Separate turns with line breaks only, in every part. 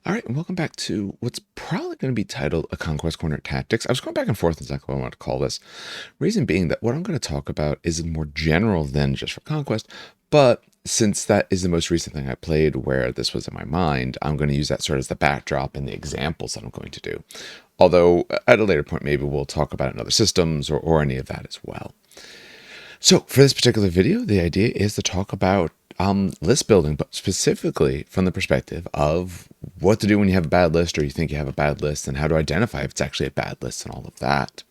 All right, and welcome back to what's probably going to be titled a Conquest Corner Tactics. I was going back and forth exactly what I want to call this. Reason being that what I'm going to talk about is more general than just for Conquest, but since that is the most recent thing I played where this was in my mind, I'm going to use that sort of as the backdrop and the examples that I'm going to do. Although at a later point, maybe we'll talk about it in other systems or any of that as well. So for this particular video, the idea is to talk about list building, but specifically from the perspective of what to do when you have a bad list or you think you have a bad list and how to identify if it's actually a bad list and all of that.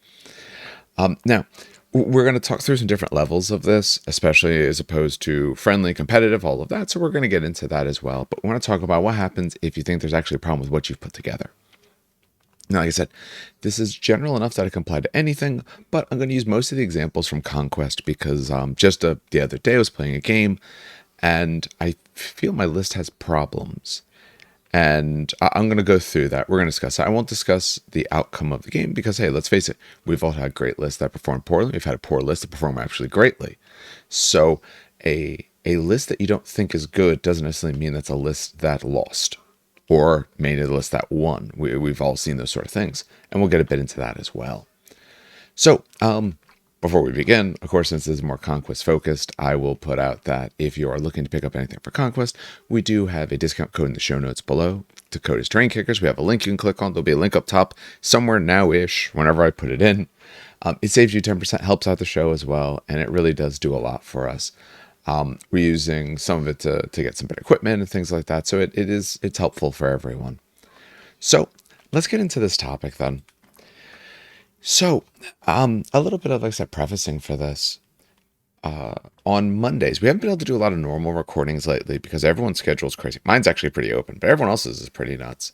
Now, we're going to talk through some different levels of this, especially as opposed to friendly, competitive, all of that. So we're going to get into that as well. But we want to talk about what happens if you think there's actually a problem with what you've put together. Now, like I said, this is general enough that it can apply to anything, but I'm going to use most of the examples from Conquest because the other day I was playing a game and I feel my list has problems. And I'm going to go through that. We're going to discuss that. I won't discuss the outcome of the game because, hey, let's face it, we've all had great lists that perform poorly. We've had a poor list that perform actually greatly. So a list that you don't think is good doesn't necessarily mean that's a list that lost or made a list that won. We've all seen those sort of things. And we'll get a bit into that as well. So, before we begin, of course, since this is more Conquest focused, I will put out that if you are looking to pick up anything for Conquest, we do have a discount code in the show notes below. The code is Terrain Kickers. We have a link you can click on. There'll be a link up top somewhere now-ish whenever I put it in. It saves you 10%, helps out the show as well, and it really does do a lot for us. We're using some of it to get some better equipment and things like that, so it's helpful for everyone. So let's get into this topic then. So, a little bit of, like I said, prefacing for this. On Mondays, we haven't been able to do a lot of normal recordings lately because everyone's schedule is crazy. Mine's actually pretty open, but everyone else's is pretty nuts.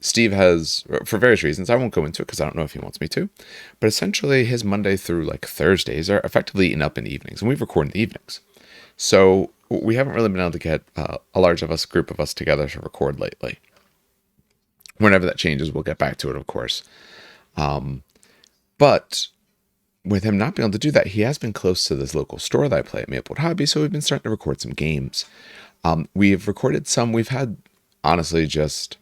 Steve has, for various reasons, I won't go into it because I don't know if he wants me to, but essentially his Monday through like Thursdays are effectively eaten up in the evenings, and we record in the evenings. So we haven't really been able to get a large group of us together to record lately. Whenever that changes, we'll get back to it, of course. But with him not being able to do that, he has been close to this local store that I play at Maplewood Hobby, so we've been starting to record some games. We've recorded some. We've had, honestly, just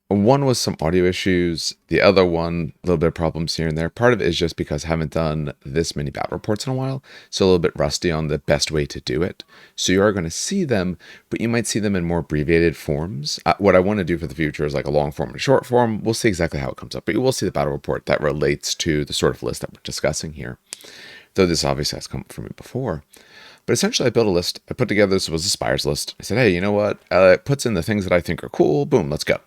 one was some audio issues. The other one, a little bit of problems here and there. Part of it is just because I haven't done this many battle reports in a while, so a little bit rusty on the best way to do it. So you are going to see them, but you might see them in more abbreviated forms. What I want to do for the future is like a long form and a short form. We'll see exactly how it comes up, but you will see the battle report that relates to the sort of list that we're discussing here. Though this obviously has come up for me before. But essentially, I built a list. I put together, this was a Spires list. I said, hey, you know what? It puts in the things that I think are cool. Boom, let's go.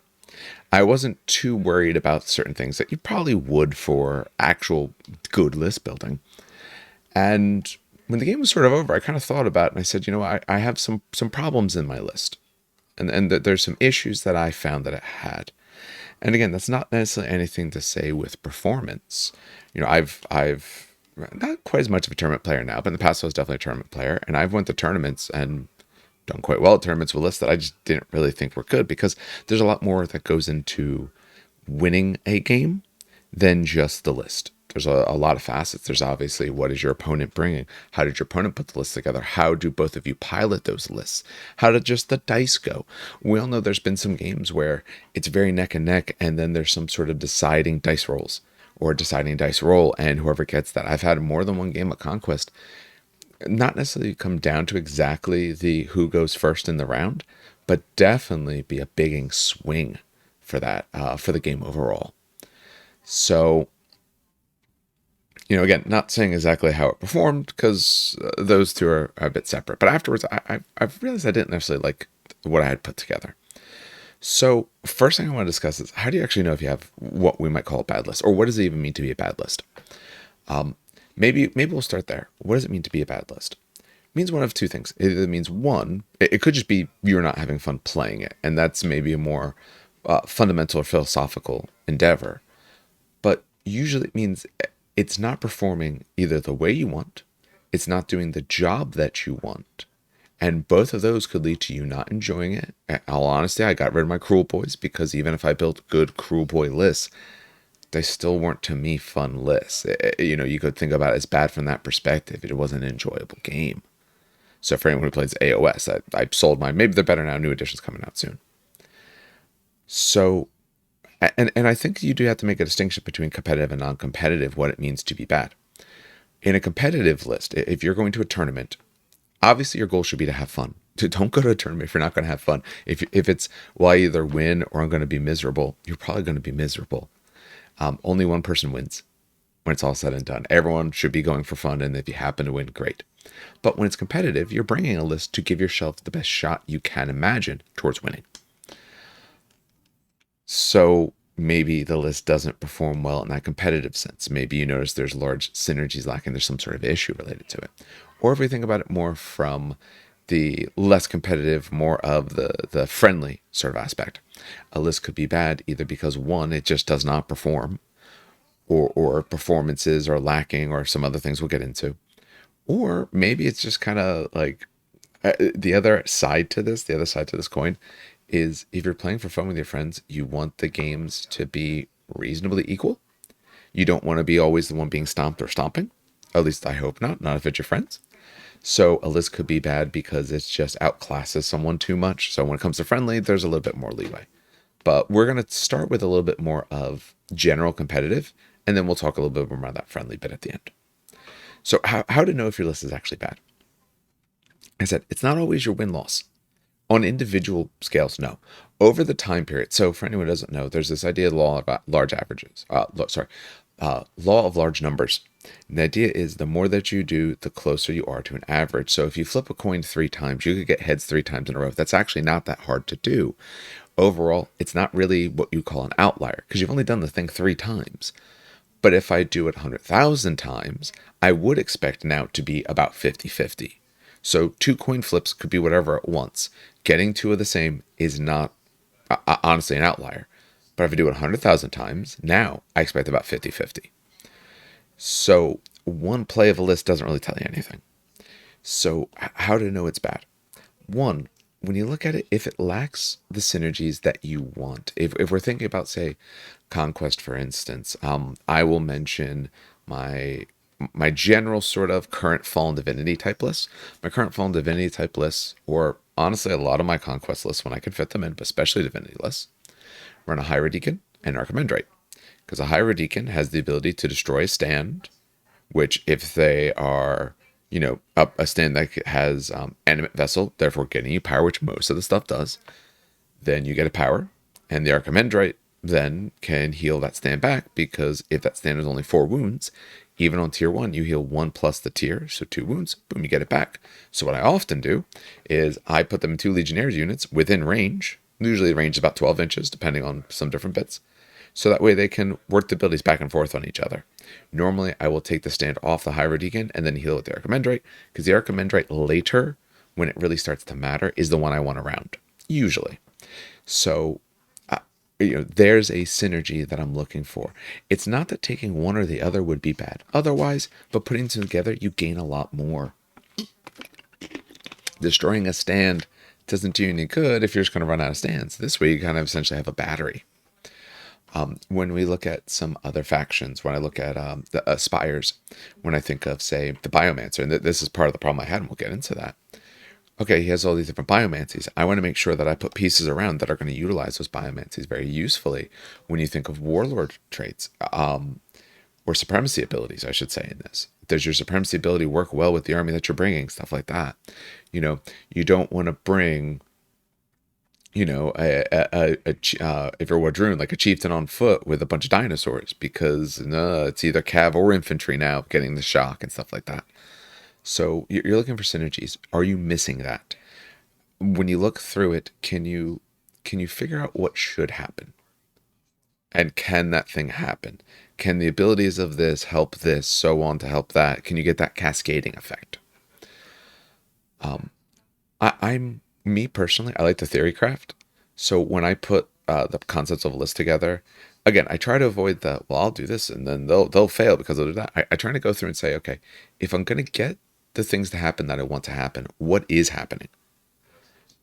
I wasn't too worried about certain things that you probably would for actual good list building. And when the game was sort of over, I kind of thought about it and I said, you know, I have some problems in my list. And that there's some issues that I found that it had. And again, that's not necessarily anything to say with performance. You know, I've not quite as much of a tournament player now, but in the past I was definitely a tournament player. And I've went to tournaments and done quite well at tournaments with lists that I just didn't really think were good because there's a lot more that goes into winning a game than just the list. There's a lot of facets. There's obviously what is your opponent bringing? How did your opponent put the list together? How do both of you pilot those lists? How did just the dice go? We all know there's been some games where it's very neck and neck and then there's some sort of deciding dice rolls or deciding dice roll and whoever gets that. I've had more than one game of Conquest not necessarily come down to exactly the who goes first in the round, but definitely be a big swing for that, for the game overall. So, you know, again, not saying exactly how it performed because those two are a bit separate. But afterwards, I've realized I didn't necessarily like what I had put together. So, first thing I want to discuss is how do you actually know if you have what we might call a bad list, or what does it even mean to be a bad list? Maybe we'll start there. What does it mean to be a bad list? It means one of two things. It either means one, it could just be you're not having fun playing it, and that's maybe a more fundamental or philosophical endeavor. But usually it means it's not performing either the way you want, it's not doing the job that you want, and both of those could lead to you not enjoying it. In all honesty, I got rid of my Cruel Boys because even if I built good Cruel Boy lists, they still weren't, to me, fun lists. You know, you could think about it as bad from that perspective. It wasn't an enjoyable game. So for anyone who plays AOS, I sold mine. Maybe they're better now. New edition's coming out soon. So, and I think you do have to make a distinction between competitive and non-competitive, what it means to be bad. In a competitive list, if you're going to a tournament, obviously your goal should be to have fun. Don't go to a tournament if you're not going to have fun. If it's, well, I either win or I'm going to be miserable, you're probably going to be miserable. Only one person wins when it's all said and done. Everyone should be going for fun, and if you happen to win, great. But when it's competitive, you're bringing a list to give yourself the best shot you can imagine towards winning. So maybe the list doesn't perform well in that competitive sense. Maybe you notice there's large synergies lacking, there's some sort of issue related to it. Or if we think about it more from the less competitive, more of the friendly sort of aspect, a list could be bad either because one, it just does not perform, or performances are lacking, or some other things we'll get into. Or maybe it's just kind of like the other side to this, the other side to this coin is if you're playing for fun with your friends, you want the games to be reasonably equal. You don't want to be always the one being stomped or stomping. At least I hope not if it's your friends. So a list could be bad because it's just outclasses someone too much. So when it comes to friendly, there's a little bit more leeway. But we're going to start with a little bit more of general competitive, and then we'll talk a little bit more about that friendly bit at the end. So how to know if your list is actually bad? I said, it's not always your win-loss. On individual scales, no. Over the time period, so for anyone who doesn't know, there's this idea of law of large averages. Law of large numbers. And the idea is the more that you do, the closer you are to an average. So if you flip a coin 3 times, you could get heads 3 times in a row. That's actually not that hard to do. Overall, it's not really what you call an outlier because you've only done the thing 3 times. But if I do it 100,000 times, I would expect now to be about 50-50. So 2 coin flips could be whatever at once. Getting two of the same is not honestly an outlier. But if I do it 100,000 times, now I expect about 50-50. So one play of a list doesn't really tell you anything. So how to know it's bad? One, when you look at it, if it lacks the synergies that you want, if we're thinking about, say, Conquest, for instance, I will mention my my general sort of current Fallen Divinity type lists. My current Fallen Divinity type lists, or honestly a lot of my Conquest lists when I can fit them in, but especially Divinity lists, run a Hierodeacon and Archimandrite. Because a Hierodeacon has the ability to destroy a stand, which if they are, a stand that has animate vessel, therefore getting you power, which most of the stuff does, then you get a power. And the Archimandrite then can heal that stand back, because if that stand is only 4 wounds, even on tier 1, you heal 1 plus the tier, so 2 wounds, boom, you get it back. So what I often do is I put them in 2 Legionnaires units within range. Usually the range is about 12 inches, depending on some different bits. So that way they can work the abilities back and forth on each other. Normally, I will take the stand off the Hierodeacon and then heal with the Archimandrite, because the Archimandrite later, when it really starts to matter, is the one I want around, usually. So, there's a synergy that I'm looking for. It's not that taking one or the other would be bad otherwise, but putting them together, you gain a lot more. Destroying a stand doesn't do you any good if you're just going to run out of stands. This way, you kind of essentially have a battery. When we look at some other factions, when I look at the Spires, when I think of, say, the Biomancer, and this is part of the problem I had, and we'll get into that. Okay, he has all these different biomancies. I want to make sure that I put pieces around that are going to utilize those biomancies very usefully when you think of warlord traits, or supremacy abilities, I should say, in this. Does your supremacy ability work well with the army that you're bringing? Stuff like that. You don't want to bring, if you're Wadroon, like a chieftain on foot with a bunch of dinosaurs, because it's either cav or infantry now getting the shock and stuff like that. So you're looking for synergies. Are you missing that? When you look through it, can you figure out what should happen? And can that thing happen? Can the abilities of this help this, so on to help that? Can you get that cascading effect? I'm me personally, I like to theory craft. So when I put the concepts of a list together, again, I try to avoid the, well, I'll do this and then they'll fail because they'll do that. I try to go through and say, okay, if I'm going to get the things to happen that I want to happen, what is happening?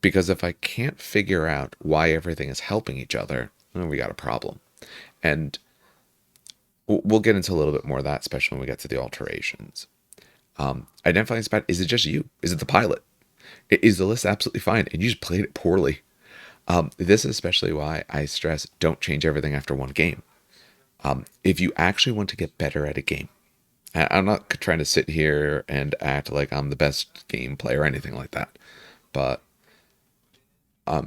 Because if I can't figure out why everything is helping each other, then we got a problem. And we'll get into a little bit more of that, especially when we get to the alterations. Identifying it's bad. Is it just you? Is it the pilot? Is the list absolutely fine and you just played it poorly? This is especially why I stress don't change everything after one game. If you actually want to get better at a game, I'm not trying to sit here and act like I'm the best game player or anything like that, but I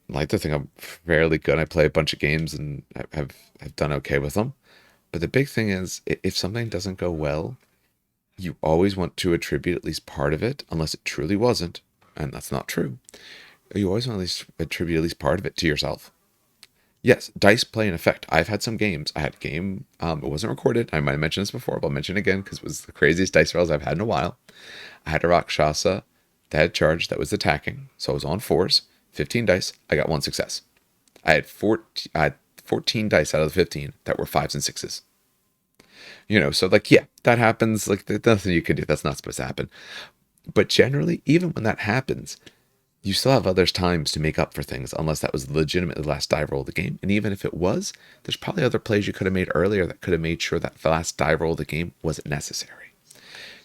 like to think I'm fairly good. I play a bunch of games and have done okay with them. But the big thing is, if something doesn't go well, you always want to attribute at least part of it, unless it truly wasn't, and that's not true. You always want to at least attribute at least part of it to yourself. Yes, dice play an effect. I've had some games. I had a game, it wasn't recorded. I might have mentioned this before, but I'll mention it again because it was the craziest dice rolls I've had in a while. I had a Rakshasa that had charge that was attacking, so I was on fours, 15 dice. I got one success. I had 14 dice out of the 15 that were fives and sixes. So like, yeah, that happens. Like, there's nothing you can do. That's not supposed to happen. But generally, even when that happens, you still have other times to make up for things, unless that was legitimately the last die roll of the game. And even if it was, there's probably other plays you could have made earlier that could have made sure that the last die roll of the game wasn't necessary.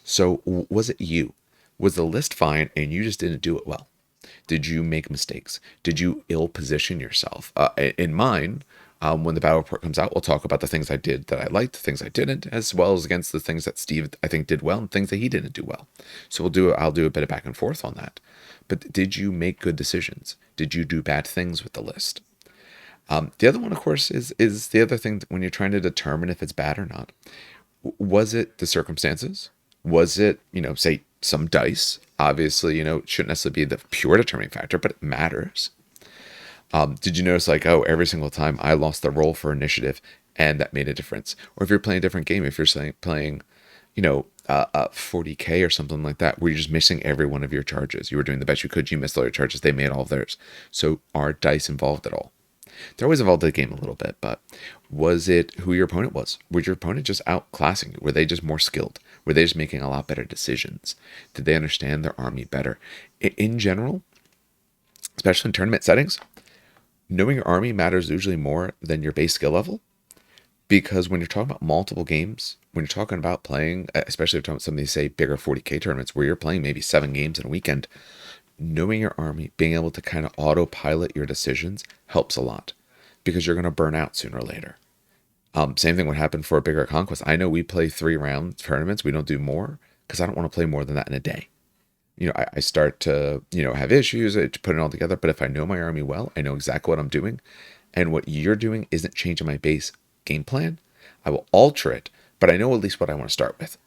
So was it you? Was the list fine and you just didn't do it well? Did you make mistakes? Did you ill position yourself? In mine, when the battle report comes out, we'll talk about the things I did that I liked, the things I didn't, as well as against the things that Steve, I think, did well and things that he didn't do well. So I'll do a bit of back and forth on that. But did you make good decisions? Did you do bad things with the list? The other one, of course, is the other thing when you're trying to determine if it's bad or not. Was it the circumstances? Was it, say, some dice? Obviously, it shouldn't necessarily be the pure determining factor, but it matters. Did you notice, like, oh, every single time I lost the roll for initiative and that made a difference? Or if you're playing a different game, if you're playing, 40K or something like that, where you're just missing every one of your charges. You were doing the best you could, you missed all your charges, they made all of theirs. So are dice involved at all? They're always involved in the game a little bit, but was it who your opponent was? Was your opponent just outclassing you? Were they just more skilled? Were they just making a lot better decisions? Did they understand their army better? In general, especially in tournament settings, knowing your army matters usually more than your base skill level, because when you're talking about multiple games, when you're talking about playing, especially if you're talking about some of these, say, bigger 40K tournaments where you're playing maybe 7 games in a weekend, knowing your army, being able to kind of autopilot your decisions helps a lot, because you're going to burn out sooner or later. Same thing would happen for a bigger conquest. I know we play 3-round tournaments. We don't do more because I don't want to play more than that in a day. I start to, have issues to put it all together. But if I know my army well, I know exactly what I'm doing. And what you're doing isn't changing my base game plan. I will alter it, but I know at least what I want to start with.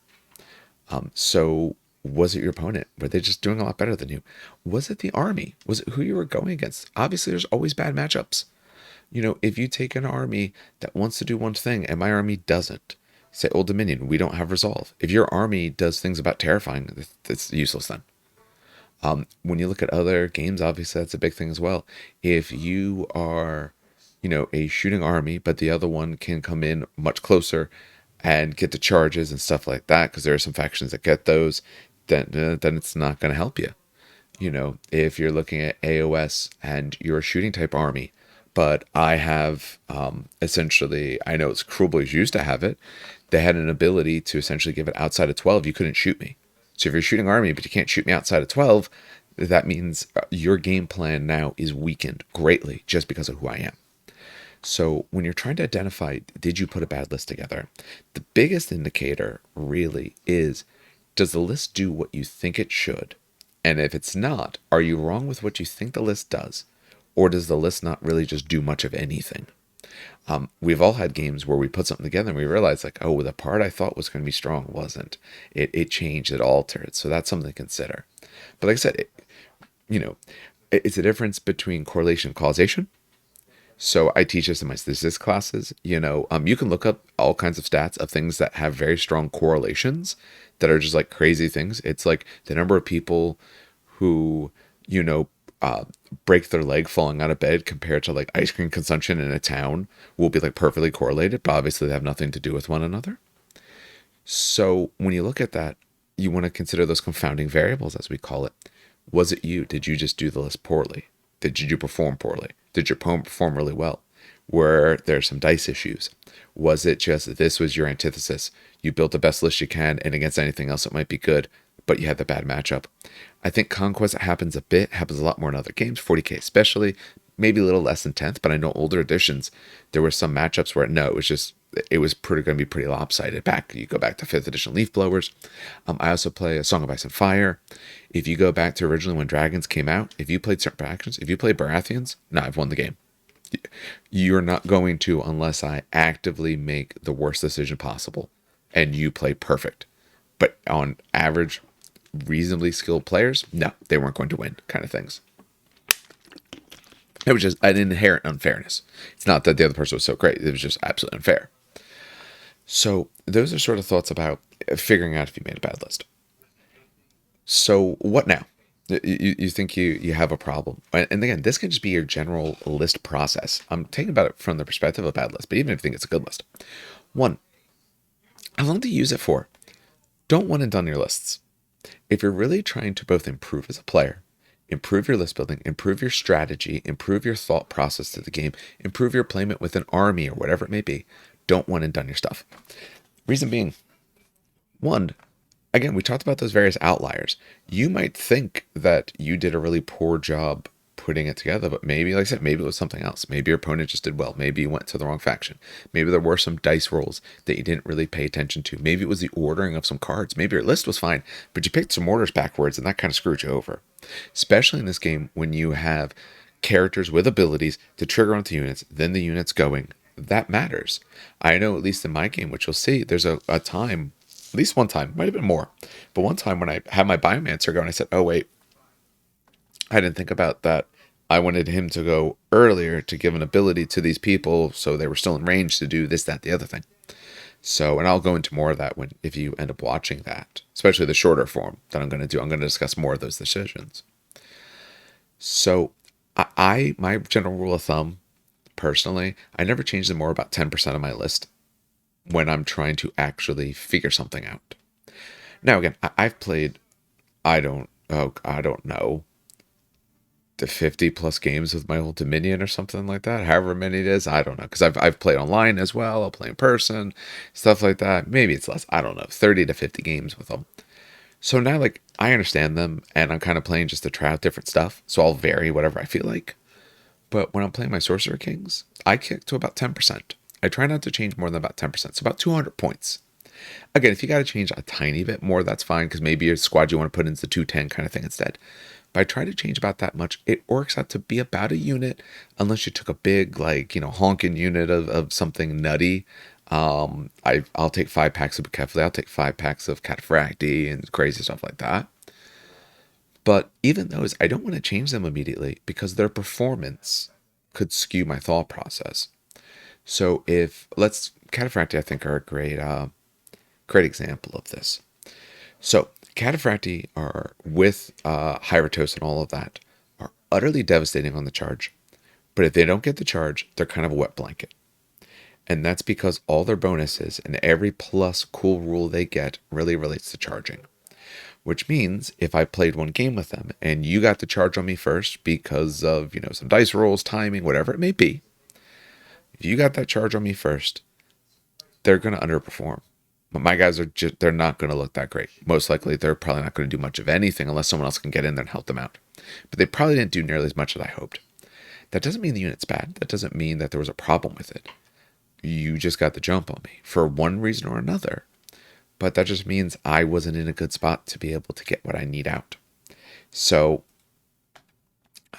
So was it your opponent? Were they just doing a lot better than you? Was it the army? Was it who you were going against? Obviously, there's always bad matchups. If you take an army that wants to do one thing and my army doesn't, say Old Dominion, we don't have resolve. If your army does things about terrifying, it's useless then. When you look at other games, obviously that's a big thing as well. If you are, a shooting army, but the other one can come in much closer and get the charges and stuff like that, because there are some factions that get those, then it's not going to help you. If you're looking at AOS and you're a shooting type army, but I have essentially, I know it's Cruel Boys used to have it. They had an ability to essentially give it outside of 12. You couldn't shoot me. So if you're shooting army, but you can't shoot me outside of 12, that means your game plan now is weakened greatly just because of who I am. So when you're trying to identify, did you put a bad list together? The biggest indicator really is, does the list do what you think it should? And if it's not, are you wrong with what you think the list does? Or does the list not really just do much of anything? We've all had games where we put something together and we realize, like, oh, the part I thought was going to be strong wasn't. It changed, it altered. So that's something to consider. But like I said, it's a difference between correlation and causation. So I teach this in my statistics classes. You can look up all kinds of stats of things that have very strong correlations that are just like crazy things. It's like the number of people who, break their leg falling out of bed compared to like ice cream consumption in a town will be like perfectly correlated, but obviously they have nothing to do with one another. So when you look at that, you want to consider those confounding variables, as we call it. Was it you? Did you just do the list poorly? Did you perform poorly? Did your opponent perform really well? Were there some dice issues? Was it just this was your antithesis? You built the best list you can, and against anything else it might be good, but you had the bad matchup. I think Conquest happens a lot more in other games, 40K especially, maybe a little less than 10th, but I know older editions, there were some matchups where no, it was pretty going to be pretty lopsided. You go back to 5th edition Leaf Blowers. I also play A Song of Ice and Fire. If you go back to originally when Dragons came out, if you played certain factions, if you played Baratheons, no, I've won the game. You're not going to unless I actively make the worst decision possible and you play perfect. But on average, reasonably skilled players, no, they weren't going to win, kind of things. It was just an inherent unfairness. It's not that the other person was so great. It was just absolutely unfair. So those are sort of thoughts about figuring out if you made a bad list. So what now? You think you have a problem. And again, this can just be your general list process. I'm taking about it from the perspective of a bad list, but even if you think it's a good list. One, how long do you use it for? Don't one and done your lists. If you're really trying to both improve as a player, improve your list building, improve your strategy, improve your thought process to the game, improve your playment with an army or whatever it may be, don't one and done your stuff. Reason being, one, again, we talked about those various outliers. You might think that you did a really poor job putting it together, but maybe, like I said, maybe it was something else. Maybe your opponent just did well. Maybe you went to the wrong faction. Maybe there were some dice rolls that you didn't really pay attention to. Maybe it was the ordering of some cards. Maybe your list was fine, but you picked some orders backwards, and that kind of screwed you over. Especially in this game when you have characters with abilities to trigger onto units, then the units going. That matters. I know, at least in my game, which you'll see, there's a time, at least one time, might have been more, but one time when I had my Biomancer go and I said, oh wait, I didn't think about that. I wanted him to go earlier to give an ability to these people so they were still in range to do this, that, the other thing. So, and I'll go into more of that if you end up watching that, especially the shorter form that I'm going to do. I'm going to discuss more of those decisions. So my general rule of thumb, personally, I never change them more about 10% of my list when I'm trying to actually figure something out. Now, again, I've played, I don't know, the 50 plus games with my old Dominion or something like that. However many it is, I don't know. Because I've played online as well. I'll play in person, stuff like that. Maybe it's less. I don't know. 30 to 50 games with them. So now, like, I understand them, and I'm kind of playing just to try out different stuff. So I'll vary whatever I feel like. But when I'm playing my Sorcerer Kings, I kick to about 10%. I try not to change more than about 10%. So about 200 points. Again, if you got to change a tiny bit more, that's fine, because maybe your squad you want to put into 210 kind of thing instead. But I try to change about that much. It works out to be about a unit, unless you took a big, like, honking unit of something nutty. I'll take 5 packs of Buckefli. I'll take 5 packs of Cataphracti and crazy stuff like that. But even those, I don't want to change them immediately because their performance could skew my thought process. So Cataphracti, I think, are a great example of this. So Cataphracti are, with Hyratos and all of that, are utterly devastating on the charge. But if they don't get the charge, they're kind of a wet blanket. And that's because all their bonuses and every plus cool rule they get really relates to charging. Which means if I played one game with them and you got the charge on me first because of, some dice rolls, timing, whatever it may be, if you got that charge on me first, they're going to underperform. But my guys they're not going to look that great. Most likely, they're probably not going to do much of anything unless someone else can get in there and help them out. But they probably didn't do nearly as much as I hoped. That doesn't mean the unit's bad. That doesn't mean that there was a problem with it. You just got the jump on me for one reason or another. But that just means I wasn't in a good spot to be able to get what I need out. So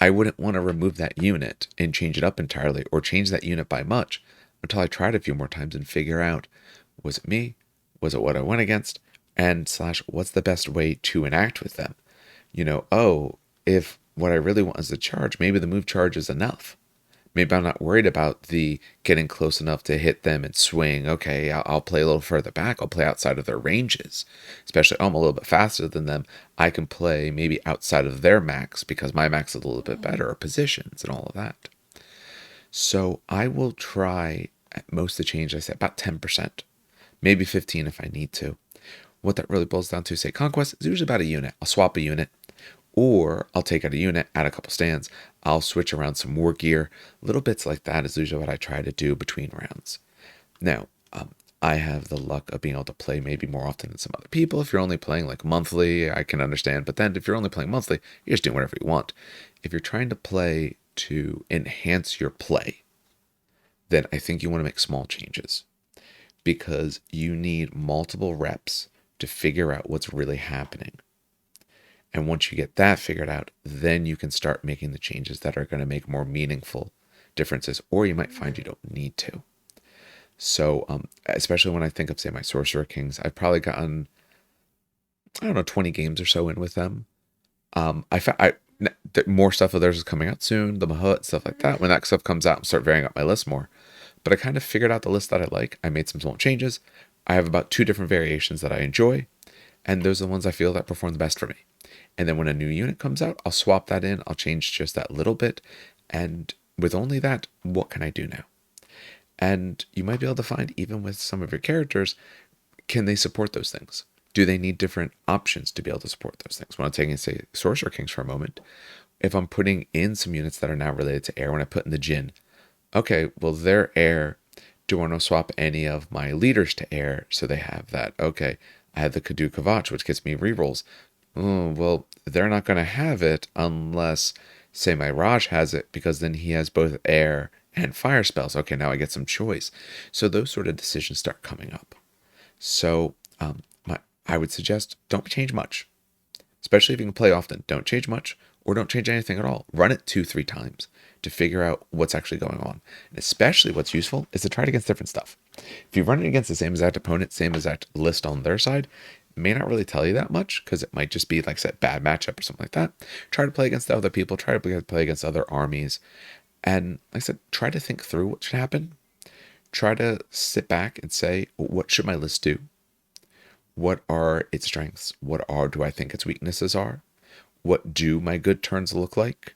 I wouldn't want to remove that unit and change it up entirely or change that unit by much until I tried a few more times and figure out, was it me? Was it what I went against? And / what's the best way to enact with them? If what I really want is the charge, maybe the move charge is enough. Maybe I'm not worried about the getting close enough to hit them and swing. Okay, I'll play a little further back. I'll play outside of their ranges. Especially, I'm a little bit faster than them. I can play maybe outside of their max because my max is a little bit better, or positions and all of that. So I will try at most to change, I say, about 10%. Maybe 15 if I need to. What that really boils down to, say, Conquest is usually about a unit. I'll swap a unit. Or I'll take out a unit, add a couple stands. I'll switch around some war gear. Little bits like that is usually what I try to do between rounds. Now, I have the luck of being able to play maybe more often than some other people. If you're only playing like monthly, I can understand. But then if you're only playing monthly, you're just doing whatever you want. If you're trying to play to enhance your play, then I think you want to make small changes, because you need multiple reps to figure out what's really happening. And once you get that figured out, then you can start making the changes that are going to make more meaningful differences, or you might find you don't need to. So, especially when I think of, say, my Sorcerer Kings, I've probably gotten, I don't know, 20 games or so in with them. More stuff of theirs is coming out soon, the Mahut, stuff like that. When that stuff comes out, I'll start varying up my list more. But I kind of figured out the list that I like. I made some small changes. I have about 2 different variations that I enjoy, and those are the ones I feel that perform the best for me. And then when a new unit comes out, I'll swap that in. I'll change just that little bit. And with only that, what can I do now? And you might be able to find, even with some of your characters, can they support those things? Do they need different options to be able to support those things? When I'm taking, say, Sorcerer Kings for a moment, if I'm putting in some units that are now related to air, when I put in the Jinn, okay, well, they're air. Do I want to swap any of my leaders to air so they have that? Okay, I have the Kadu Kavach, which gets me rerolls. Oh, well, they're not going to have it unless, say, my Raj has it, because then he has both air and fire spells. Okay, now I get some choice. So those sort of decisions start coming up. So I would suggest don't change much, especially if you can play often. Don't change much, or don't change anything at all. Run it 2-3 times to figure out what's actually going on. And especially what's useful is to try it against different stuff. If you run it against the same exact opponent, same exact list on their side, it may not really tell you that much, because it might just be like a bad matchup or something like that. Try to play against other people, try to play against other armies. And like I said, try to think through what should happen. Try to sit back and say, what should my list do? What are its strengths? Do I think its weaknesses are? What do my good turns look like?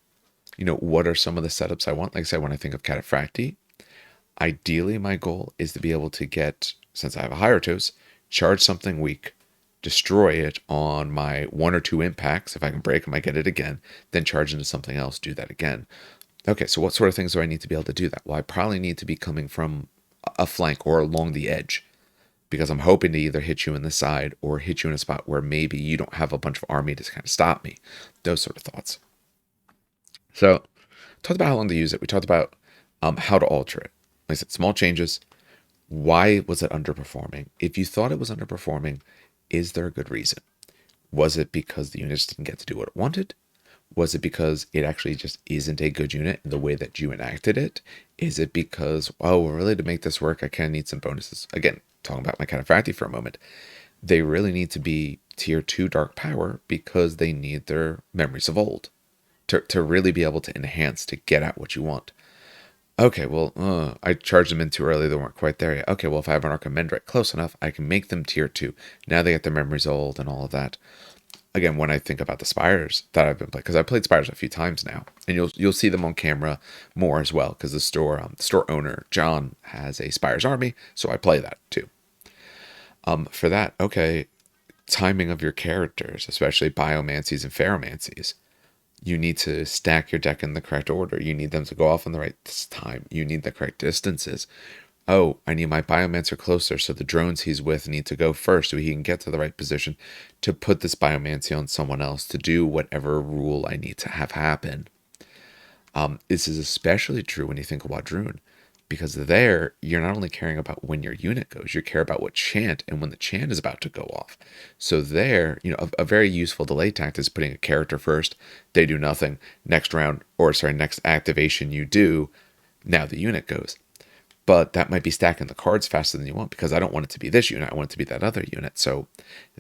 What are some of the setups I want? Like I said, when I think of Cataphracti, ideally my goal is to be able to get, since I have a Hierotos, charge something weak, destroy it on my 1 or 2 impacts. If I can break them, I get it again, then charge into something else, do that again. Okay, so what sort of things do I need to be able to do that? Well, I probably need to be coming from a flank or along the edge, because I'm hoping to either hit you in the side or hit you in a spot where maybe you don't have a bunch of army to kind of stop me. Those sort of thoughts. So, talked about how long to use it. We talked about how to alter it. Like I said, small changes. Why was it underperforming? If you thought it was underperforming, is there a good reason? Was it because the units didn't get to do what it wanted? Was it because it actually just isn't a good unit in the way that you enacted it? Is it because, really, to make this work, I kind of need some bonuses? Again, talking about my Cataphracti for a moment, they really need to be tier 2 dark power, because they need their memories of old to really be able to enhance, to get at what you want. Okay, well, I charged them in too early. They weren't quite there yet. Okay, well, if I have an Archimandrite close enough, I can make them tier 2. Now they get their memories old and all of that. Again, when I think about the Spires that I've been playing, because I've played Spires a few times now, and you'll see them on camera more as well, because the store owner, John, has a Spires army, so I play that too. For that, okay, timing of your characters, especially Biomancies and Ferromancies. You need to stack your deck in the correct order. You need them to go off on the right time. You need the correct distances. Oh, I need my Biomancer closer, so the drones he's with need to go first so he can get to the right position to put this Biomancy on someone else to do whatever rule I need to have happen. This is especially true when you think of Wadrun, because there, you're not only caring about when your unit goes, you care about what chant and when the chant is about to go off. So there, a very useful delay tactic is putting a character first, they do nothing, next activation you do, now the unit goes. But that might be stacking the cards faster than you want, because I don't want it to be this unit, I want it to be that other unit. So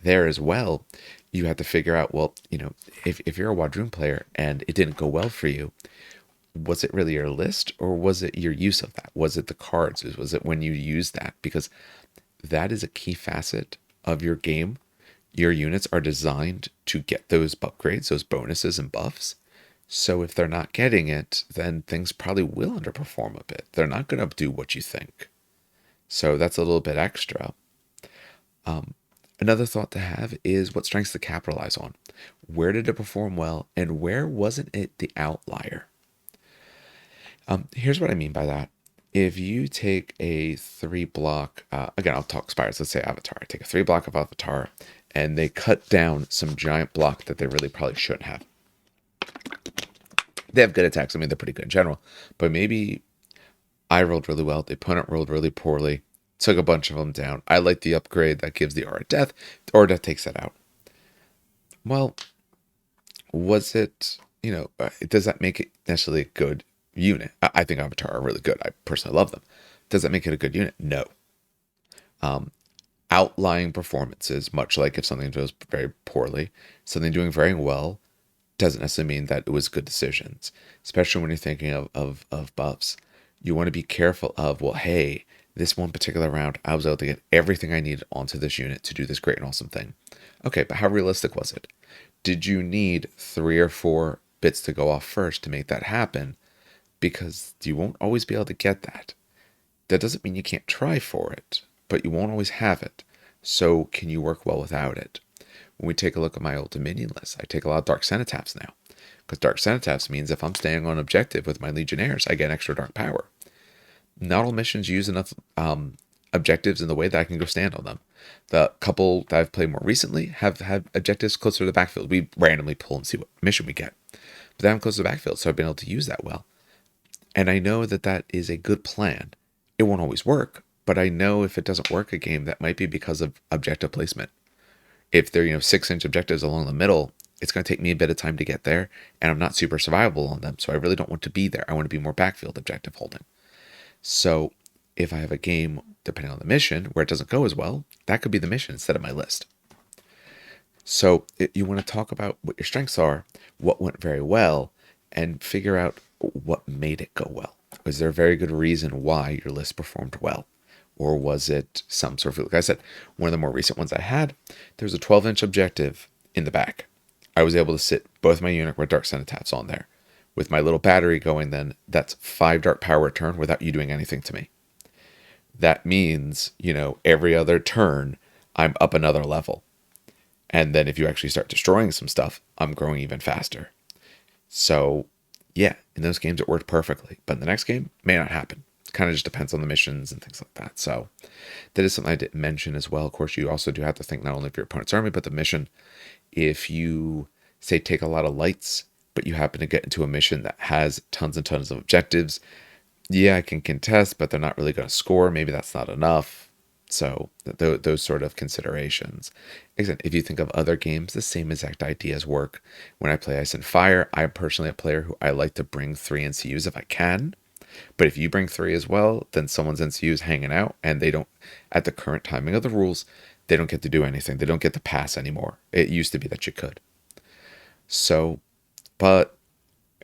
there as well, you have to figure out, if you're a Wadrun player and it didn't go well for you, was it really your list, or was it your use of that? Was it the cards? Was it when you used that? Because that is a key facet of your game. Your units are designed to get those upgrades, those bonuses and buffs. So if they're not getting it, then things probably will underperform a bit. They're not going to do what you think. So that's a little bit extra. Another thought to have is what strengths to capitalize on. Where did it perform well, and where wasn't it the outlier? Here's what I mean by that. If you take a 3-block, again, I'll talk Spires, let's say Avatar. I take a 3-block of Avatar, and they cut down some giant block that they really probably shouldn't have. They have good attacks. I mean, they're pretty good in general. But maybe I rolled really well. The opponent rolled really poorly. Took a bunch of them down. I like the upgrade that gives the Aura Death. The Aura Death takes that out. Well, was it, does that make it necessarily a good unit? I think Avatar are really good. I personally love them. Does that make it a good unit? No. Outlying performances, much like if something goes very poorly, something doing very well doesn't necessarily mean that it was good decisions, especially when you're thinking of buffs. You want to be careful of, well, hey, this one particular round, I was able to get everything I needed onto this unit to do this great and awesome thing. Okay, but how realistic was it? Did you need 3 or 4 bits to go off first to make that happen? Because you won't always be able to get that. That doesn't mean you can't try for it, but you won't always have it. So can you work well without it? When we take a look at my old Dominion list, I take a lot of Dark Cenotaphs now. Because Dark Cenotaphs means if I'm staying on objective with my Legionnaires, I get extra Dark Power. Not all missions use enough objectives in the way that I can go stand on them. The couple that I've played more recently have had objectives closer to the backfield. We randomly pull and see what mission we get. But then I'm close to the backfield, so I've been able to use that well. And I know that that is a good plan. It won't always work, but I know if it doesn't work a game, that might be because of objective placement. If they're 6-inch objectives along the middle, it's going to take me a bit of time to get there, and I'm not super survivable on them, so I really don't want to be there. I want to be more backfield objective holding. So if I have a game, depending on the mission, where it doesn't go as well, that could be the mission instead of my list. So you want to talk about what your strengths are, what went very well, and figure out what made it go well. Was there a very good reason why your list performed well? Or was it some sort of, like I said, one of the more recent ones I had, there was a 12-inch objective in the back. I was able to sit both my unit with Dark Cenotaphs on there. With my little battery going then, that's 5 Dark Power a turn without you doing anything to me. That means, every other turn, I'm up another level. And then if you actually start destroying some stuff, I'm growing even faster. So, yeah, in those games it worked perfectly. But in the next game, may not happen. It kind of just depends on the missions and things like that. So, that is something I didn't mention as well. Of course, you also do have to think not only of your opponent's army, but the mission. If you, say, take a lot of lights, but you happen to get into a mission that has tons and tons of objectives, yeah, I can contest, but they're not really going to score. Maybe that's not enough. So those sort of considerations. Again, if you think of other games, the same exact ideas work. When I play Ice and Fire, I'm personally a player who I like to bring 3 NCUs if I can. But if you bring 3 as well, then someone's NCU is hanging out, and they don't, at the current timing of the rules, they don't get to do anything. They don't get to pass anymore. It used to be that you could. So, but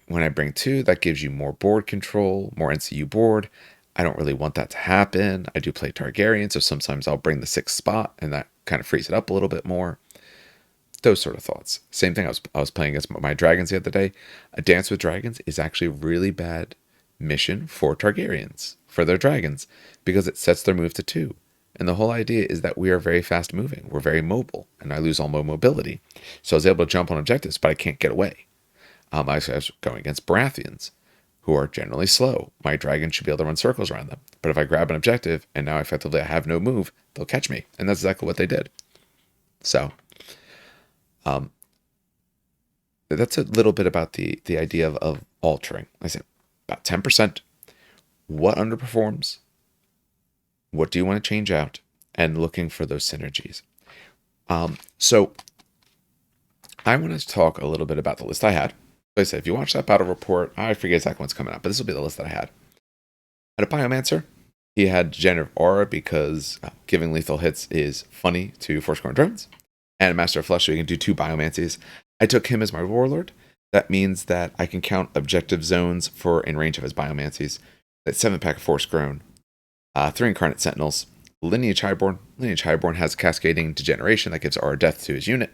when I bring 2, that gives you more board control, more NCU board. I don't really want that to happen. I do play Targaryen, so sometimes I'll bring the 6th spot, and that kind of frees it up a little bit more. Those sort of thoughts. Same thing, I was playing against my dragons the other day. A Dance with Dragons is actually a really bad mission for Targaryens, for their dragons, because it sets their move to 2. And the whole idea is that we are very fast moving. We're very mobile, and I lose all my mobility. So I was able to jump on objectives, but I can't get away. I was going against Baratheons, who are generally slow. My dragon should be able to run circles around them. But if I grab an objective, and now effectively I have no move, they'll catch me. And that's exactly what they did. So, that's a little bit about the idea of altering. I said about 10%. What underperforms? What do you want to change out? And looking for those synergies. So, I want to talk a little bit about the list I had. Like I said, if you watch that battle report, I forget exactly what's coming up, but this will be the list that I had. I had a Biomancer. He had Degenerative Aura because giving lethal hits is funny to Force Corner drones. And a Master of Flesh, so you can do 2 Biomancies. I took him as my Warlord. That means that I can count objective zones for in range of his Biomancies. That's 7-pack of Force Grown. 3 Incarnate Sentinels. Lineage Highborn. Lineage Highborn has Cascading Degeneration that gives Aura Death to his unit.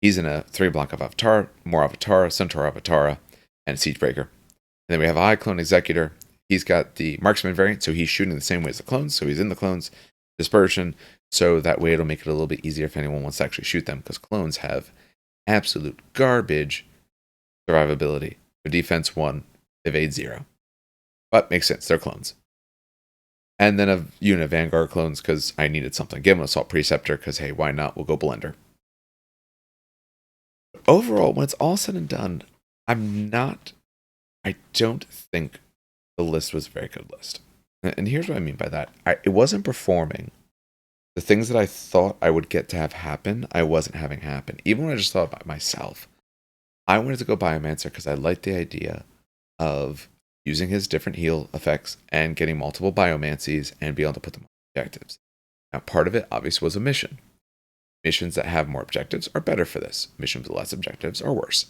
He's in a 3 block of Avatar, more Avatara, Centaur Avatara, and a Siegebreaker. And then we have a High Clone Executor. He's got the Marksman variant, so he's shooting the same way as the clones. So he's in the clones, dispersion, so that way it'll make it a little bit easier if anyone wants to actually shoot them, because clones have absolute garbage survivability. Their defense 1, evade 0. But makes sense, they're clones. And then a unit of Vanguard clones, because I needed something. Give him Assault Preceptor, because hey, why not? We'll go Blender. Overall, when it's all said and done, I'm not I don't think the list was a very good list. And here's what I mean by that. It wasn't performing. The things that I thought I would get to have happen, I wasn't having happen. Even when I just thought about myself, I wanted to go Biomancer because I liked the idea of using his different heal effects and getting multiple Biomancies and be able to put them on objectives. Now, part of it obviously was a mission. Missions that have more objectives are better for this. Missions with less objectives are worse.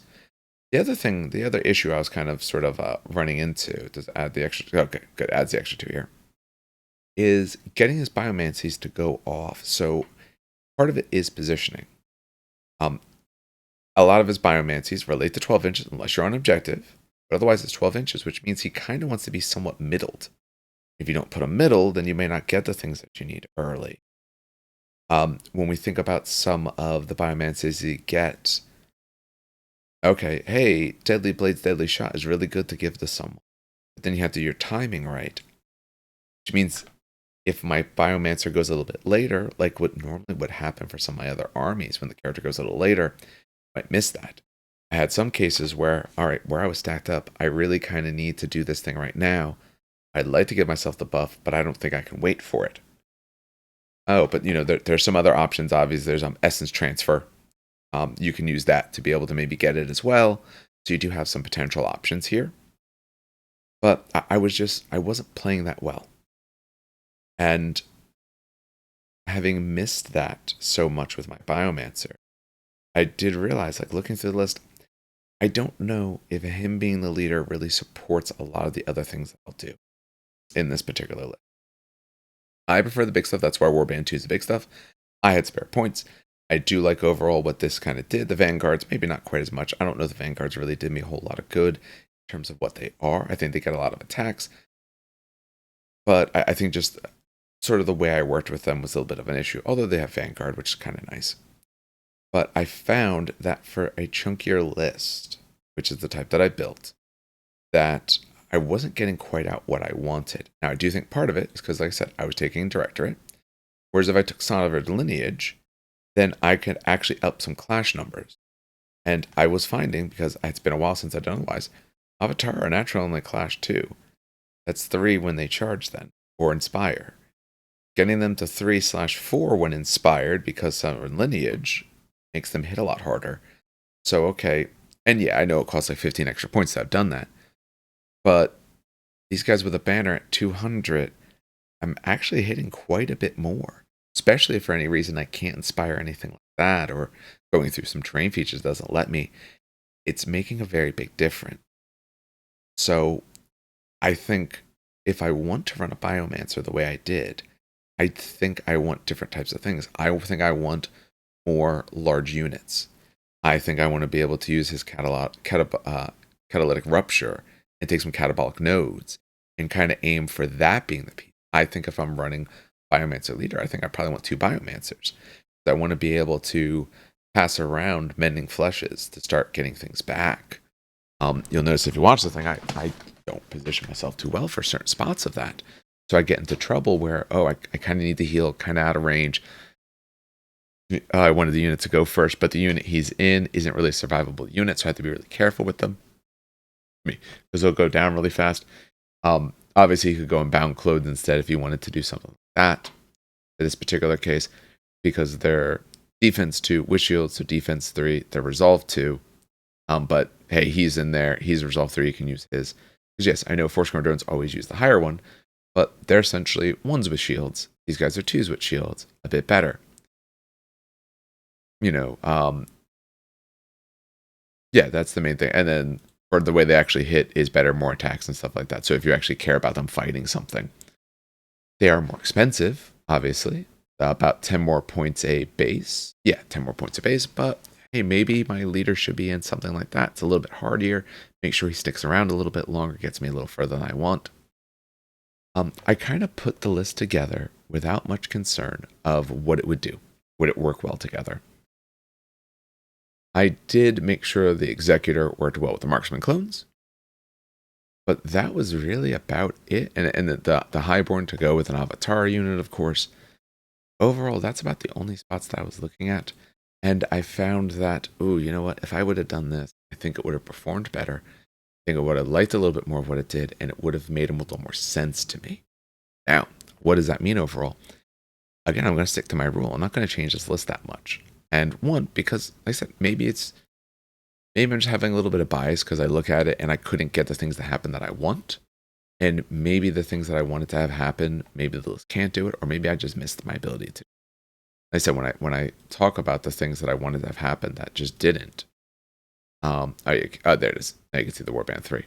The other issue I was kind of sort of running into, does add the extra, okay, good, adds the extra 2 here, is getting his Biomancies to go off. So part of it is positioning. A lot of his Biomancies relate to 12 inches unless you're on objective, but otherwise it's 12 inches, which means he kind of wants to be somewhat middled. If you don't put him middle, then you may not get the things that you need early. When we think about some of the Biomancies you get, okay, hey, Deadly Blade's Deadly Shot is really good to give to someone. But then you have to do your timing right. Which means if my Biomancer goes a little bit later, like what normally would happen for some of my other armies when the character goes a little later, I might miss that. I had some cases where, all right, where I was stacked up, I really kind of need to do this thing right now. I'd like to give myself the buff, but I don't think I can wait for it. Oh, but there's some other options. Obviously, there's Essence Transfer. You can use that to be able to maybe get it as well. So you do have some potential options here. But I wasn't playing that well. And having missed that so much with my Biomancer, I did realize, like looking through the list, I don't know if him being the leader really supports a lot of the other things that I'll do in this particular list. I prefer the big stuff. That's why Warband 2 is the big stuff. I had spare points. I do like overall what this kind of did. The Vanguards, maybe not quite as much. I don't know if the Vanguards really did me a whole lot of good in terms of what they are. I think they get a lot of attacks. But I think just sort of the way I worked with them was a little bit of an issue. Although they have Vanguard, which is kind of nice. But I found that for a chunkier list, which is the type that I built, that I wasn't getting quite out what I wanted. Now, I do think part of it is because, like I said, I was taking Directorate. Whereas if I took Son of Lineage, then I could actually up some clash numbers. And I was finding, because it's been a while since I've done otherwise, Avatar are natural in the clash 2. That's 3 when they charge then, or inspire. Getting them to 3/4 when inspired, because Son of Lineage makes them hit a lot harder. So, okay. And yeah, I know it costs like 15 extra points to have done that. But these guys with a banner at 200, I'm actually hitting quite a bit more. Especially if for any reason I can't inspire anything like that, or going through some terrain features doesn't let me. It's making a very big difference. So I think if I want to run a Biomancer the way I did, I think I want different types of things. I think I want more large units. I think I want to be able to use his catalytic rupture and take some catabolic nodes and kind of aim for that being the piece. I think if I'm running Biomancer leader, I think I probably want 2 Biomancers. I want to be able to pass around Mending Fleshes to start getting things back. You'll notice if you watch the thing, I don't position myself too well for certain spots of that. So I get into trouble where, I kind of need to heal, kind of out of range. I wanted the unit to go first, but the unit he's in isn't really a survivable unit, so I have to be really careful with them. Because they'll go down really fast. Obviously, you could go in bound clothes instead if you wanted to do something like that. In this particular case, because they're defense 2 with shield, so defense 3, they're resolve 2. But hey, he's in there, he's resolve 3, you can use his. Because yes, I know Force Corner drones always use the higher one, but they're essentially 1s with shields. These guys are 2s with shields, a bit better. Yeah, that's the main thing. And then or the way they actually hit is better, more attacks and stuff like that. So if you actually care about them fighting something, they are more expensive, obviously. About 10 more points a base. Yeah, 10 more points a base. But hey, maybe my leader should be in something like that. It's a little bit hardier. Make sure he sticks around a little bit longer, gets me a little further than I want. I kind of put the list together without much concern of what it would do. Would it work well together? I did make sure the Executor worked well with the Marksman clones. But that was really about it. And the Highborn to go with an Avatar unit, of course. Overall, that's about the only spots that I was looking at. And I found that, you know what? If I would have done this, I think it would have performed better. I think I would have liked a little bit more of what it did, and it would have made a little more sense to me. Now, what does that mean overall? Again, I'm going to stick to my rule. I'm not going to change this list that much. And one, because like I said, maybe I'm just having a little bit of bias because I look at it and I couldn't get the things to happen that I want. And maybe the things that I wanted to have happen, maybe the list can't do it, or maybe I just missed my ability to. Like I said, when I talk about the things that I wanted to have happen that just didn't, there it is. Now you can see the Warband 3.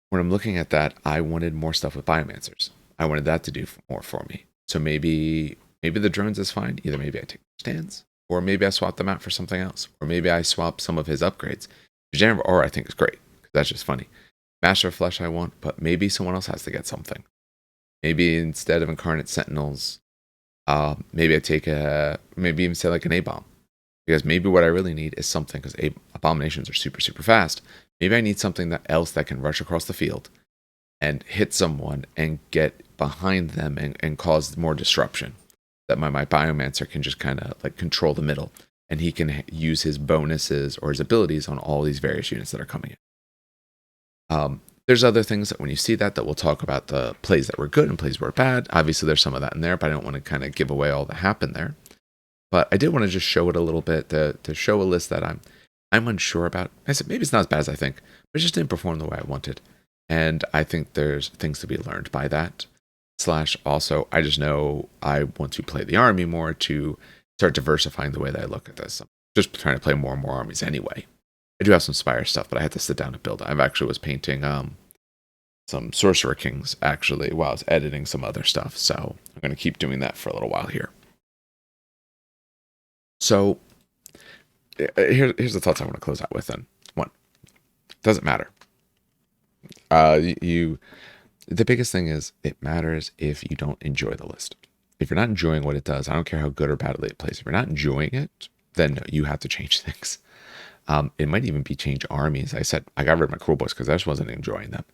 When I'm looking at that, I wanted more stuff with Biomancers. I wanted that to do more for me. So maybe the drones is fine. Either maybe I take stands, or maybe I swap them out for something else, or maybe I swap some of his upgrades. Degenerative Aura I think is great, because that's just funny. Master of Flesh I want, but maybe someone else has to get something. Maybe instead of Incarnate Sentinels, maybe I take maybe even say like an A-Bomb. Because maybe what I really need is something, because abominations are super, super fast. Maybe I need something else that can rush across the field and hit someone and get behind them and cause more disruption. That my Biomancer can just kind of like control the middle, and he can use his bonuses or his abilities on all these various units that are coming in. There's other things that when you see that we'll talk about the plays that were good and plays were bad. Obviously, there's some of that in there, but I don't want to kind of give away all that happened there. But I did want to just show it a little bit to show a list that I'm unsure about. I said maybe it's not as bad as I think, but it just didn't perform the way I wanted. And I think there's things to be learned by that. / also, I just know I want to play the army more to start diversifying the way that I look at this. I'm just trying to play more and more armies anyway. I do have some Spire stuff, but I had to sit down and build it. I actually was painting some Sorcerer Kings actually while I was editing some other stuff. So I'm going to keep doing that for a little while here. So here's the thoughts I want to close out with then. One, doesn't matter. The biggest thing is it matters if you don't enjoy the list. If you're not enjoying what it does, I don't care how good or badly it plays. If you're not enjoying it, then no, you have to change things. It might even be change armies. I said I got rid of my Cruel Boys because I just wasn't enjoying them.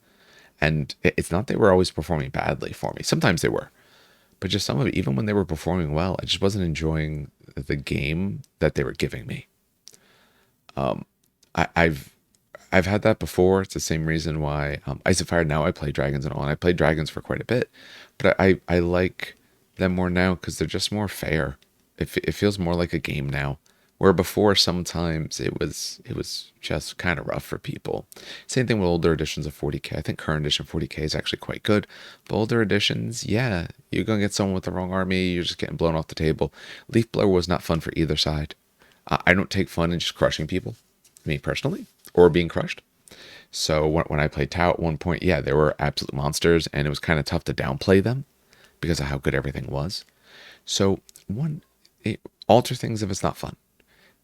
And it's not they were always performing badly for me. Sometimes they were. But just some of it, even when they were performing well, I just wasn't enjoying the game that they were giving me. I've had that before. It's the same reason why Ice of Fire, now I play dragons and all, and I played dragons for quite a bit. But I like them more now because they're just more fair. It feels more like a game now. Where before, sometimes it was just kind of rough for people. Same thing with older editions of 40k. I think current edition 40k is actually quite good. But older editions, yeah, you're going to get someone with the wrong army. You're just getting blown off the table. Leaf Blower was not fun for either side. I don't take fun in just crushing people, me personally, or being crushed. So when I played Tau at one point, yeah, they were absolute monsters, and it was kind of tough to downplay them because of how good everything was. So alter things if it's not fun.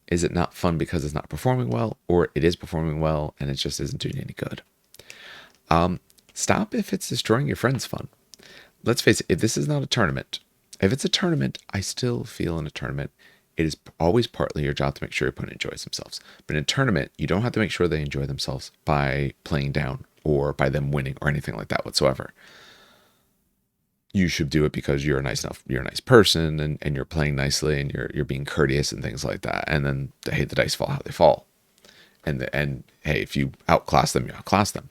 Is it not fun because it's not performing well, or it is performing well and it just isn't doing any good? Stop if it's destroying your friend's fun. Let's face it, if this is not a tournament, if it's a tournament, I still feel in a tournament, it is always partly your job to make sure your opponent enjoys themselves. But in a tournament, you don't have to make sure they enjoy themselves by playing down or by them winning or anything like that whatsoever. You should do it because you're a nice person and you're playing nicely and you're being courteous and things like that. And then the dice fall how they fall. And hey, if you outclass them, you outclass them.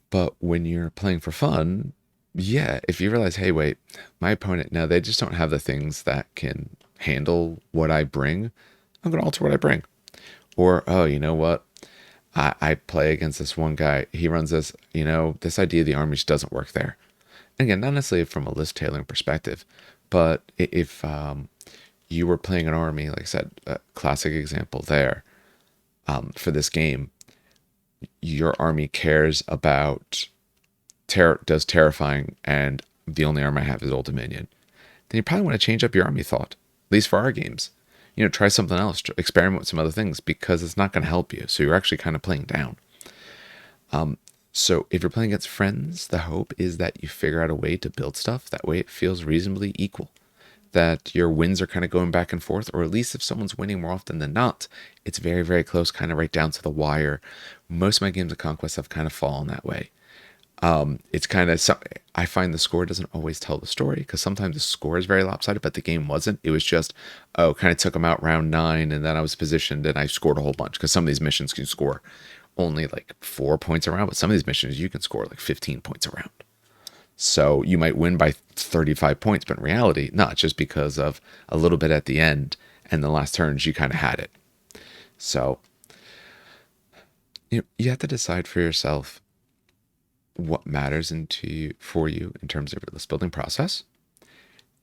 But when you're playing for fun, yeah, if you realize, hey, wait, my opponent, now they just don't have the things that can handle what I bring, I'm going to alter what I bring. Or, oh, you know what? I play against this one guy. He runs this, this idea of the army just doesn't work there. Again, not necessarily from a list tailoring perspective, but if you were playing an army, like I said, a classic example there for this game, your army cares about does terrifying, and the only army I have is Old Dominion. Then you probably want to change up your army thought, at least for our games. Try something else, experiment with some other things because it's not going to help you. So you're actually kind of playing down. So if you're playing against friends, the hope is that you figure out a way to build stuff. That way it feels reasonably equal. That your wins are kind of going back and forth, or at least if someone's winning more often than not, it's very, very close, kind of right down to the wire. Most of my games of Conquest have kind of fallen that way. It's kind of, I find the score doesn't always tell the story because sometimes the score is very lopsided, but the game wasn't. It was just, kind of took them out round 9 and then I was positioned and I scored a whole bunch because some of these missions can score only like 4 points a round, but some of these missions you can score like 15 points a round. So you might win by 35 points, but in reality, not just because of a little bit at the end and the last turns, you kind of had it. So you have to decide for yourself what matters for you in terms of your list building process.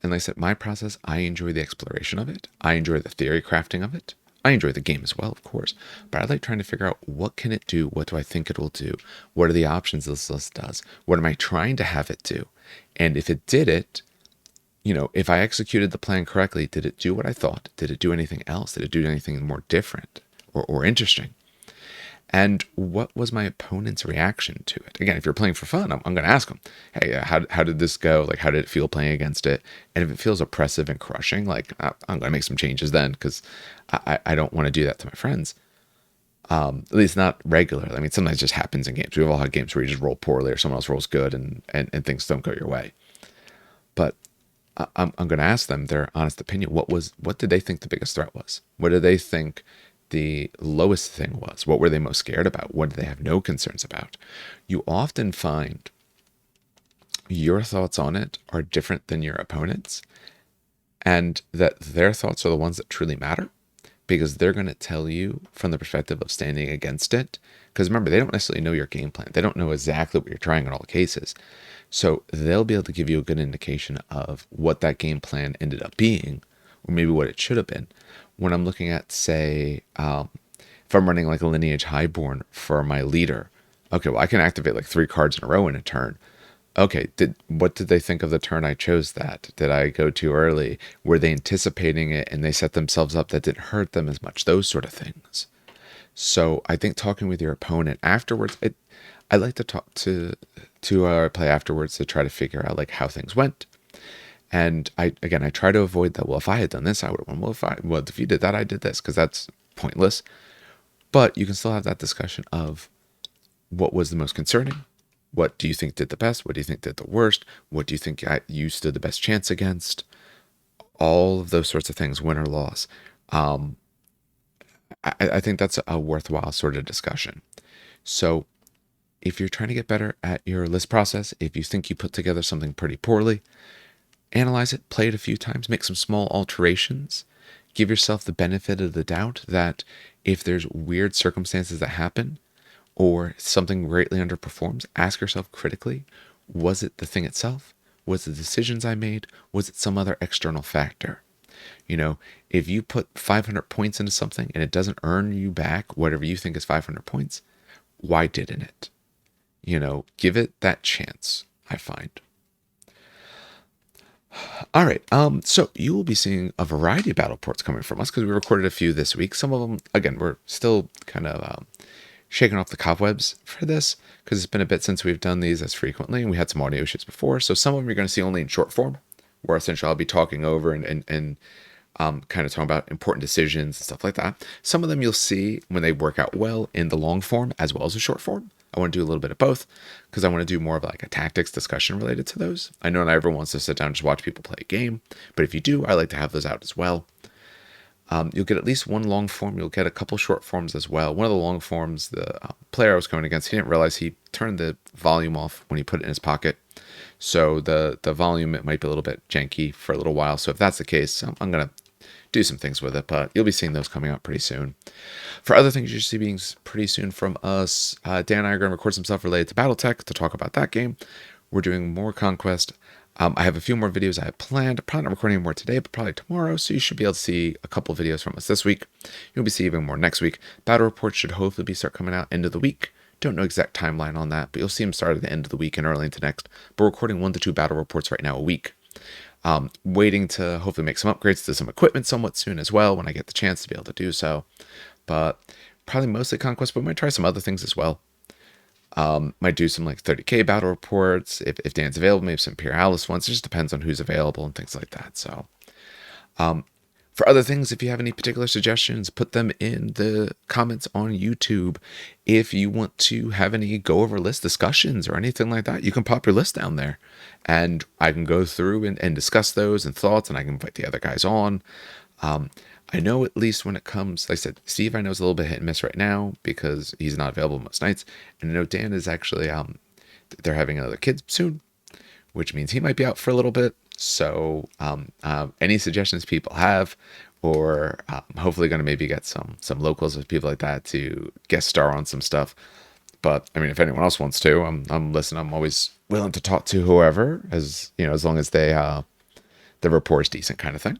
And like I said, my process, I enjoy the exploration of it. I enjoy the theory crafting of it. I enjoy the game as well, of course, but I like trying to figure out what can it do? What do I think it will do? What are the options this list does? What am I trying to have it do? And if it did it, if I executed the plan correctly, did it do what I thought? Did it do anything else? Did it do anything more different or interesting? And what was my opponent's reaction to it? Again, if you're playing for fun, I'm going to ask them, hey, how did this go? Like, how did it feel playing against it? And if it feels oppressive and crushing, like, I'm going to make some changes then, because I don't want to do that to my friends. At least not regularly. I mean, sometimes it just happens in games. We've all had games where you just roll poorly or someone else rolls good and things don't go your way. But I'm going to ask them their honest opinion. What did they think the biggest threat was? What did they think the lowest thing was? What were they most scared about? What did they have no concerns about? You often find your thoughts on it are different than your opponent's, and that their thoughts are the ones that truly matter, because they're going to tell you from the perspective of standing against it. Because remember, they don't necessarily know your game plan. They don't know exactly what you're trying in all the cases. So they'll be able to give you a good indication of what that game plan ended up being, or maybe what it should have been. When I'm looking at, say, if I'm running like a Lineage Highborn for my leader, okay, well, I can activate like 3 cards in a row in a turn. Okay, what did they think of the turn I chose that? Did I go too early? Were they anticipating it and they set themselves up that didn't hurt them as much? Those sort of things. So I think talking with your opponent afterwards, I like to talk to play afterwards to try to figure out like how things went. And I try to avoid that. Well, if I had done this, I would have won. Well, if you did that, I did this, because that's pointless. But you can still have that discussion of what was the most concerning. What do you think did the best? What do you think did the worst? What do you think you stood the best chance against? All of those sorts of things, win or loss. I think that's a worthwhile sort of discussion. So if you're trying to get better at your list process, if you think you put together something pretty poorly, analyze it, play it a few times, make some small alterations, give yourself the benefit of the doubt that if there's weird circumstances that happen or something greatly underperforms, ask yourself critically, was it the thing itself? Was it the decisions I made? Was it some other external factor? If you put 500 points into something and it doesn't earn you back whatever you think is 500 points, why didn't it? Give it that chance, I find. All right. So you will be seeing a variety of battle reports coming from us, because we recorded a few this week. Some of them, again, we're still kind of shaking off the cobwebs for this, because it's been a bit since we've done these as frequently, and we had some audio shoots before. So some of them you're going to see only in short form, where essentially I'll be talking over and kind of talking about important decisions and stuff like that. Some of them you'll see when they work out well in the long form as well as the short form. I want to do a little bit of both, because I want to do more of like a tactics discussion related to those. I know not everyone wants to sit down and just watch people play a game, but if you do, I like to have those out as well. You'll get at least one long form. You'll get a couple short forms as well. One of the long forms, the player I was going against, he didn't realize he turned the volume off when he put it in his pocket. So the volume, it might be a little bit janky for a little while. So if that's the case, I'm going to do some things with it, but you'll be seeing those coming out pretty soon. For other things you should see being pretty soon from us, Dan and I are going to record some stuff related to Battletech to talk about that game. We're doing more Conquest. I have a few more videos I have planned. Probably not recording more today, but probably tomorrow. So you should be able to see a couple videos from us this week. You'll be seeing even more next week. Battle reports should hopefully start coming out end of the week. Don't know exact timeline on that, but you'll see them start at the end of the week and early into next. But we're recording 1 to 2 battle reports right now a week. Waiting to hopefully make some upgrades to some equipment somewhat soon as well, when I get the chance to be able to do so. But probably mostly Conquest, but we might try some other things as well. Might do some like 30k battle reports if Dan's available, maybe some Imperialis ones. It just depends on who's available and things like that. So for other things, if you have any particular suggestions, put them in the comments on YouTube. If you want to have any go over list discussions or anything like that, you can pop your list down there and I can go through and discuss those and thoughts, and I can invite the other guys on. I know at least when it comes, like I said, Steve I know is a little bit hit and miss right now because he's not available most nights. And I know Dan is actually, they're having another kid soon, which means he might be out for a little bit. So any suggestions people have, or hopefully going to maybe get some locals with people like that to guest star on some stuff. But I mean, if anyone else wants to, I'm listening. I'm always willing to talk to whoever, as you know, as long as the rapport is decent, kind of thing.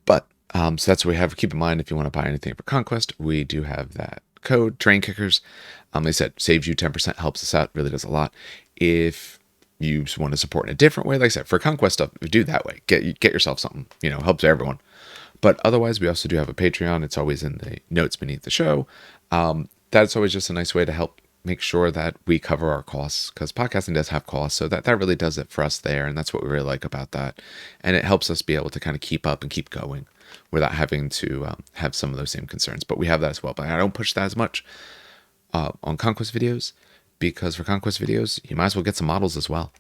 But so that's what we have. Keep in mind, if you want to buy anything for Conquest, we do have that code Train Kickers. Like I said, saves you 10%, helps us out, really does a lot. If you just want to support in a different way, like I said, for Conquest stuff, do that way. Get yourself something, helps everyone. But otherwise, we also do have a Patreon. It's always in the notes beneath the show. That's always just a nice way to help make sure that we cover our costs, because podcasting does have costs. So that really does it for us there. And that's what we really like about that. And it helps us be able to kind of keep up and keep going without having to have some of those same concerns. But we have that as well. But I don't push that as much on Conquest videos, because for Conquest videos, you might as well get some models as well.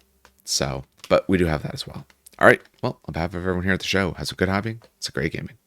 So, but we do have that as well. All right. Well, on behalf of everyone here at the show, has a good hobby. It's a great gaming.